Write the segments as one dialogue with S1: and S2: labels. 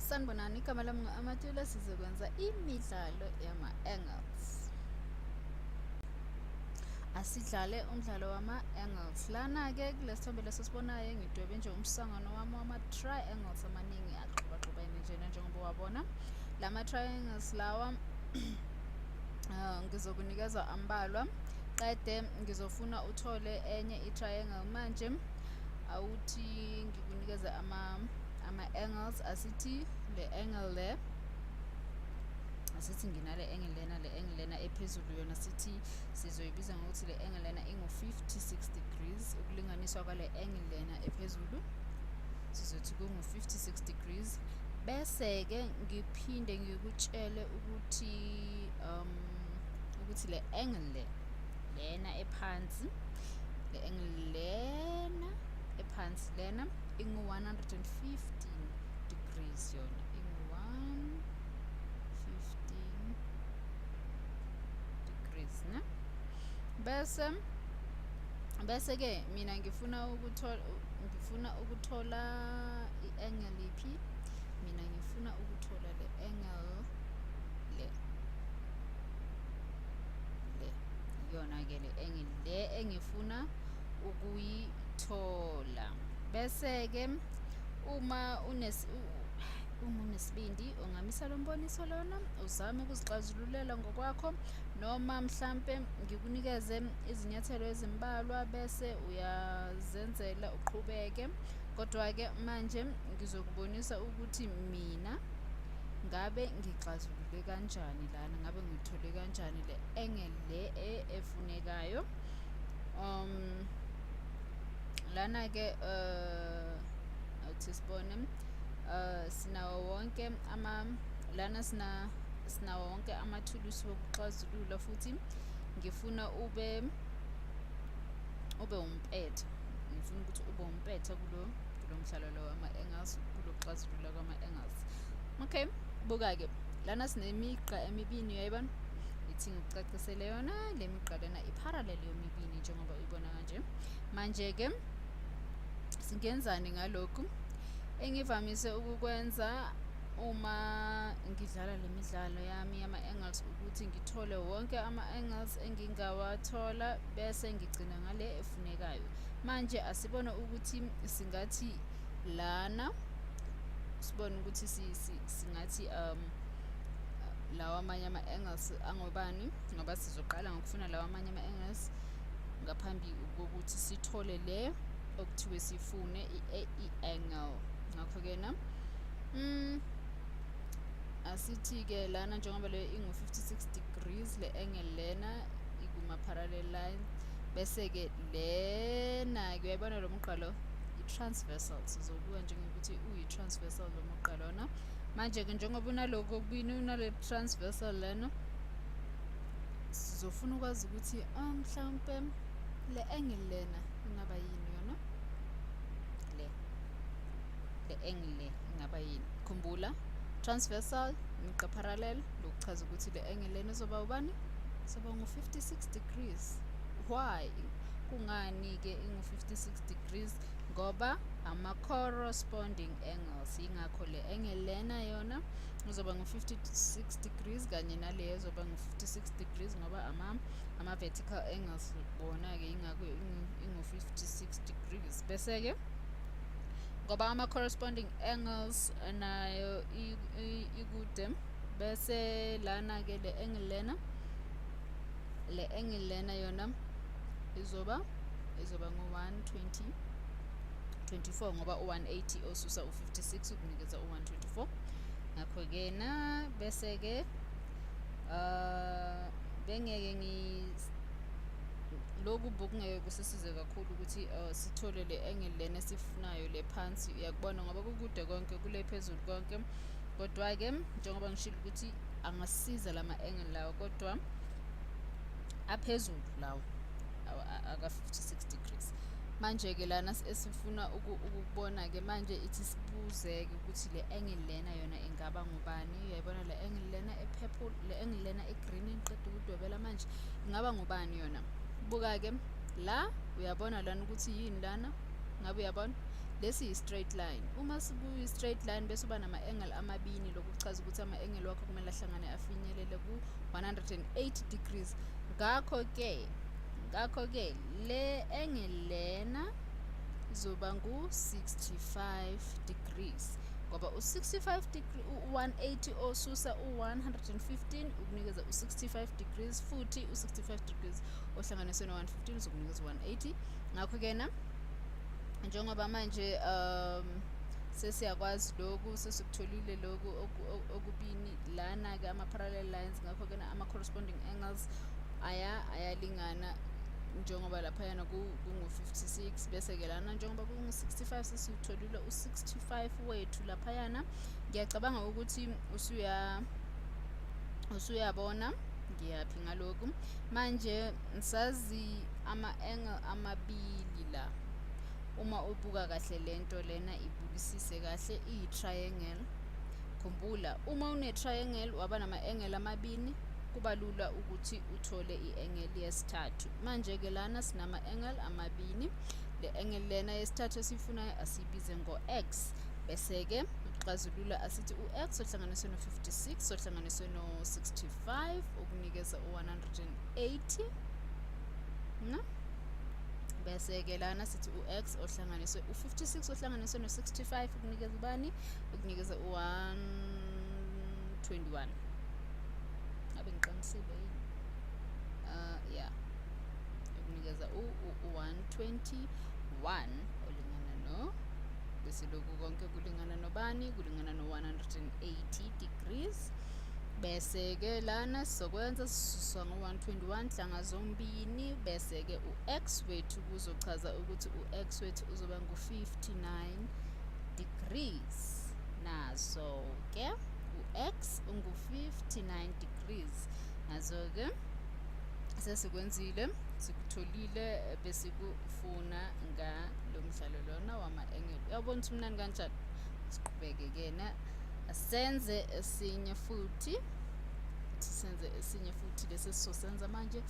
S1: Sanibonani, igama lami ngu-Amatula. Sizokwenza imidlalo yama-angles. Asidlale umdlalo wama-angles. Lana-ke kulesi sithombe leso sibonayo ngidwebe nje umsangano wami wama-triangles amaningi axubaxubene njena njengoba wabona. Lama-triangles lawa ngizokunikeza ambalwa, qede ngizofuna uthole enye i-triangle. Manje awuthi ngikunikeze ama-angles, asithi le angle le, asithi nginale angle lena, le angle lena ephezulu yona sithi sizoyibiza ngokuthi le angle lena ingu-56 degrees. Ukulinganiswa kwale angle lena ephezulu sizothi kungu-56 degrees. Bese-ke ngiphinde ngikutshele ukuthi le angle lena ephansi, le angle lena ephansi lena ingu-115 degrees yona, ingu-115 degrees ne? Bese-ke mina ngifuna ukuthola i-angle iphi? Mina ngifuna ukuthola le angle le yona-ke le angle le engifuna ukuyithola. Bese-ke uma unesibindi ungamisa lo mboniso lona, uzame ukuzixazululela ngokwakho, noma mhlampe ngikunikeze izinyathelo ezimbalwa bese uyazenzela uqhubeke. Kodwa-ke manje ngizokubonisa ukuthi mina ngabe ngixazulule kanjani lana, ngabe ngithole kanjani le angle le efunekayo. Lana-ke awuthi sibone, sinawo wonke sinawo wonke amathulusi wokuxazulula, futhi ngifuna ube umpetha. Ngifuna ukuthi ube umpetha kulo mdlalo lo wama-angles, kulo kuxazulula kwama-angles. Okay, buka-ke lana sinemigqa emibini, uyayibona? Ithi ngikucacisele yona, le migqa lena i-parallel yomibini njengoba uyibona kanje. Manje-ke singenzani ngalokhu? Engivamise ukukwenza uma ngidlala le midlalo yami yama-angles ukuthi ngithole wonke ama-angles engingawathola bese ngigcina ngale efunekayo. Manje asibone ukuthi singathi lana, sibone ukuthi singathi lawa amanye ama-angles angobani, ngoba sizoqala ngokufuna lawa amanye ama-angles ngaphambi kokuthi sithole le okuthiwe sifune i-angle. Ngakho-ke na asithi-ke lana njengoba le ingu-56 degrees, le angle lena ikuma-parallel line. Bese-ke lena-ke uyayibona lo mugqa lo i-transversal, sizobuka njengokuthi uyi-transversal lo mugqa lona. Manje-ke njengoba unaloko kokubili, unale transversal lena, sizofuna ukwazi ukuthi mhlawumpe le angle lena ingaba yini yona, le angle le ingaba yini. Khumbula, transversal imigqa parallel, lokuchaza ukuthi le angle lena izoba ubani? Izoba ngu-56 degrees. Why? Kungani-ke ingu-56 degrees? Ngoba ama-corresponding angles, yingakho le angle lena yona izoba ngu-56 degrees kanye naleyo izoba ngu-56 degrees, ngoba ama-vertical angles bona-ke yingakho ingu-56 degrees. Bese-ke ngoba ama-corresponding angles nayo ikude, bese lana-ke le angle lena yona izoba ngu-124 ngoba u-180 osusa u-56 ukunikeza u-124. Ngakho-ke na bese-ke bengeke lokhu bokungeke kusisize kakhulu ukuthi sithole le angle lena esifunayo, le phansi. Uyakubona ngoba kukude konke kule phezulu konke, kodwa-ke njengoba ngishilo ukuthi angasisiza lama-angle lawo, kodwa aphezulu lawo aka-56 degrees. Manje-ke lana esifuna ukubona-ke manje ithi sibuzeke ukuthi le angle lena yona ingaba ngubani. Uyayibona le angle lena e-purple, le angle lena e-green engiqeda ukudwebela manje ingaba ngubani yona? Buka-ke la, uyabona lana ukuthi yini lana? Ngabe uyabona lesi yi-straight line. Uma sikuyi-straight line bese uba nama-angle amabini, lokhu kuchaza ukuthi ama-angle wakho kumele ahlangane afinyelele ku-180 degrees. Ngakho-ke le angle lena izoba ngu-65 degrees, ngoba u-65 degree u-180 osusa u-115 ukunikeza u-65 degrees, futhi u-65 degrees ohlanganiswe no-115 uzokunikeza u-180. Ngakho-ke na njengoba manje sesiyakwazi lokhu, sesikutholile lokhu okubini lana-ke ama-parallel lines. Ngakho-ke ama-corresponding angles ayalingana njengoba laphayana kungu-56, bese-ke lana njengoba kungu-65 sesiwutholile u-65 wethu laphayana. Ngiyacabanga ukuthi usuyabona ngiyaphi ngalokhu. Manje sazi ama-angle amabili la. Uma ubuka kahle lento lena ibukisise kahle, iyi-triangle. Khumbula, uma une-triangle waba nama-angle amabini, kuba lula ukuthi uthole i-angle yesithathu. Manje-ke lana sinama-angle amabini. Le angle lena yesithathu esiyifunayo asiyibize ngo-x. Bese-ke uxazulula asithi u-x ohlanganiswe no-56 ohlanganiswe no-65 ukunikeza u-180. Bese-ke lana sithi u-x ohlanganiswe u-56 ohlanganiswe no-65 ukunikeza ubani? Ukunikeza u-121. Ngabe ngiqinisile yini? Yeah. Ukunikeza u-121 olingana no, bese lokhu konke kulingana nobani? Kulingana no-180 degrees. Bese-ke lana sizokwenza sisuswa ngo-121 hlanga zombini. Bese-ke u-x wethu kuzochaza ukuthi u-x wethu uzoba ngu-59 degrees. Nazo-ke u-x ungu-59 degrees. Nazo-ke sesikwenzile, sikutholile, besikufuna ngalo mdlalo lona wama-angle. Uyabona ukuthi mnandi kanjani? Siqhubeke-ke na asenze esinye futhi. Lesi sizosenza manje,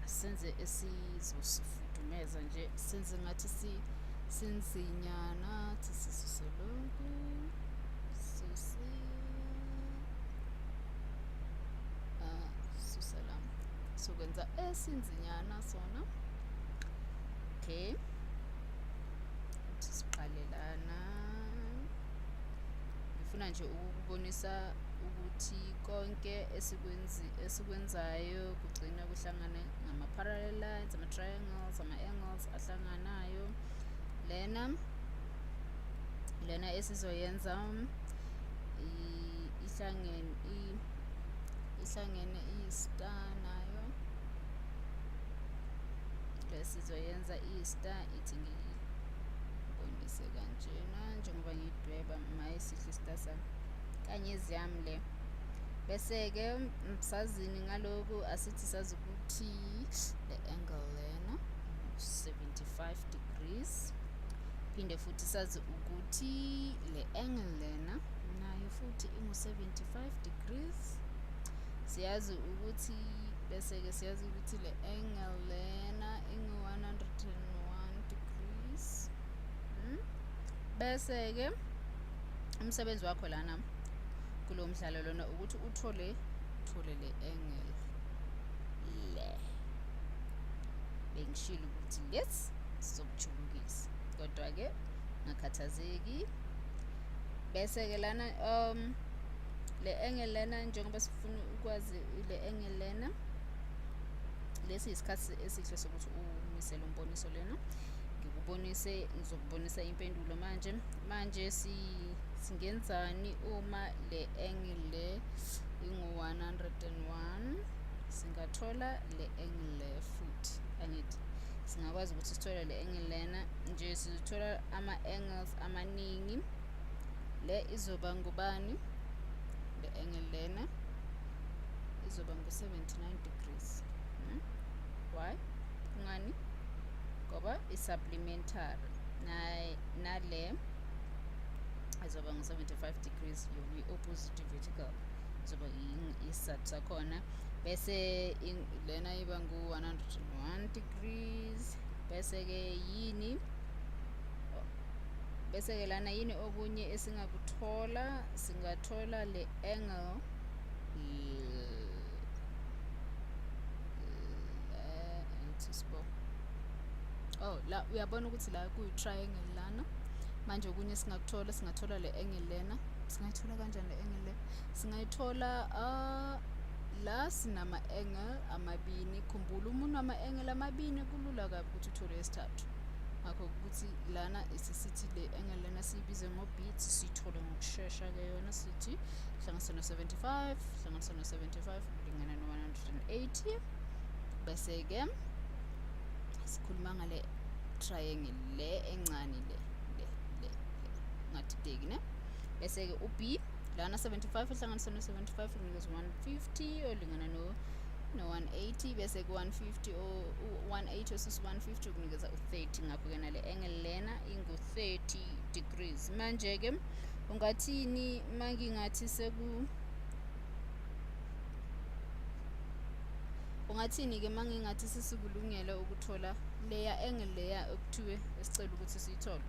S1: asenze esizosifudumeza nje, senze ngathi sinzinyana. Sisuse lokhu, susa la, sokwenza esinzinyana sona. Okay, siqale lana. Ngifuna nje ukubonisa ukuthi konke esikwenzayo kugcina kuhlangane ngama-parallel lines, ama-triangles, ama-angles ahlanganayo. Lena esizoyenza ihlangene iyi-star nayo. Lesizoyenza iyi-star, ithi ngiyibonise kanjena njengoba ngiyidweba mayisihle i-star sami kanye ziyami le. Bese-ke msazini ngalokhu asithi sazi ukuthi le angle lena 75 degrees. Phinde futhi sazi ukuthi le angle lena nayo futhi ingu-75 degrees. Siyazi ukuthi bese-ke siyazi ukuthi le angle lena ingu-101 degrees. Bese-ke umsebenzi wakho lana kulo mdlalo lona ukuthi uthole le angle le. Bengishilo ukuthi yes sizokujulukisa, kodwa-ke ngakhathazeki. Bese-ke lana le angle lena njengoba sifuna ukwazi le angle lena, lesi isikhathi esihle sokuthi umisele umboniso lena. Ngizokubonisa impendulo manje singenzani uma le angle le ingu-101. Singathola le angle le futhi, angithi singakwazi ukuthi sithole le angle lena nje, sizothola ama-angles amaningi. Le izoba ngubani? Le angle lena izoba ngu-79 degrees. Why? Kungani? Ngoba i-supplementary nale izoba ngu-75 degrees, opposite vertical izoba isizathu sakhona. Bese lena iba ngu-101 degrees. Bese-ke yini bese ke lana yini okunye esingakuthola, singathola le angle la uyabona ukuthi la kuyi-triangle lana. Manje okunye singakuthola, singathola le angle lena. Singayithola kanjani le angle le? Singayithola la sinama-angle amabini. Khumbula uma unama-angle amabini kulula kabi ukuthi uthole esithathu. Ngakho ukuthi lana sisithi le angle lena siyibize ngo-B, siyithole ngokushesha-ke yona sithi hlanganisa no-75, hlanganisa no-75 kulingana no-180. Bese-ke sikhuluma ngale triangle le encane le ngathi ne. Bese-ke u-B lana 75 ihlanganisa no-75 kunikeza 150 olingana no-180. Bese ku-150 180 versus 150 kunikeza u-30. Ngakho-ke nale angle lena ingu-30 degrees. Manje-ke ungathini mangingathi ungathini-ke mangingathi sesikulungele ukuthola leya angle leya okuthiwe esicela ukuthi siyithole?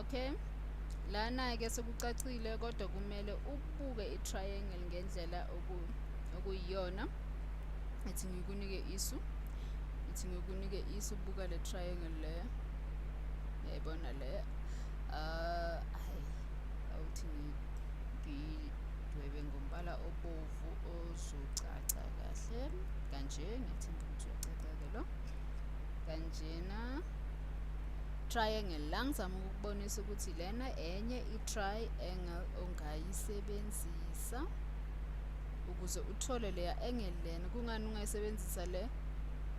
S1: Okay, lana-ke sekucacile, kodwa kumele ubuke i-triangle ngendlela okuyiyona. Ithi ngikunike isu, buka le triangle le, yayibona le. Awuthi ngidwebe ngombala obovu ozocaca kahle kanje. Ngithemba ukuthi uyacaca-ke lo kanjena. Triangle la ngizama ukukubonisa ukuthi lena enye i-triangle ongayisebenzisa ukuze uthole leya angle lena. Kungani ungayisebenzisa le?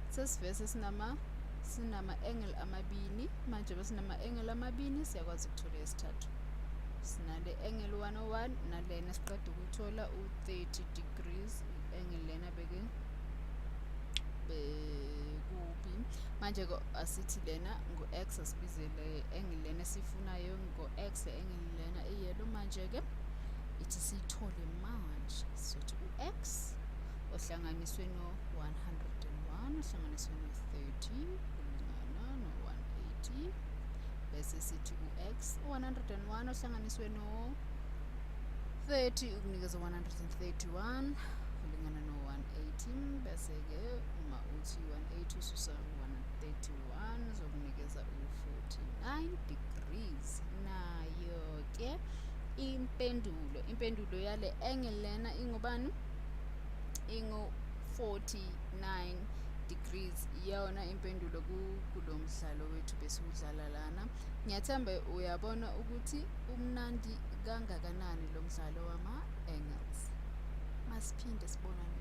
S1: Sesivese sinama-angle amabini. Manje besinama-angle amabini siyakwazi ukuthola esithathu. Sinale angle 101 nalena siqeda ukuthola u-30 degrees. I-angle lena bekuphi? Manje-ke asithi lena ngu-x, asibize le angle lena esifunayo ngo-x, le angle lena iyelo. Manje-ke ithi siyithole manje sizothi u-x ohlanganiswe no-101 ohlanganiswe no-30 kulingana no-180. Bese sithi u-x 101 ohlanganiswe no-30 ukunikeza 131 kulingana no-180. Bese-ke uma uthi 180 ususa 131 zokunikeza u-49 degrees. Nayo-ke impendulo yale angle lena ingubani? Ingu-49 degrees. Iyona impendulo kulo mdlalo wethu besiwudlala lana. Ngiyathemba uyabona ukuthi umnandi kangakanani lo mdlalo wama-angles. Masiphinde sibonane.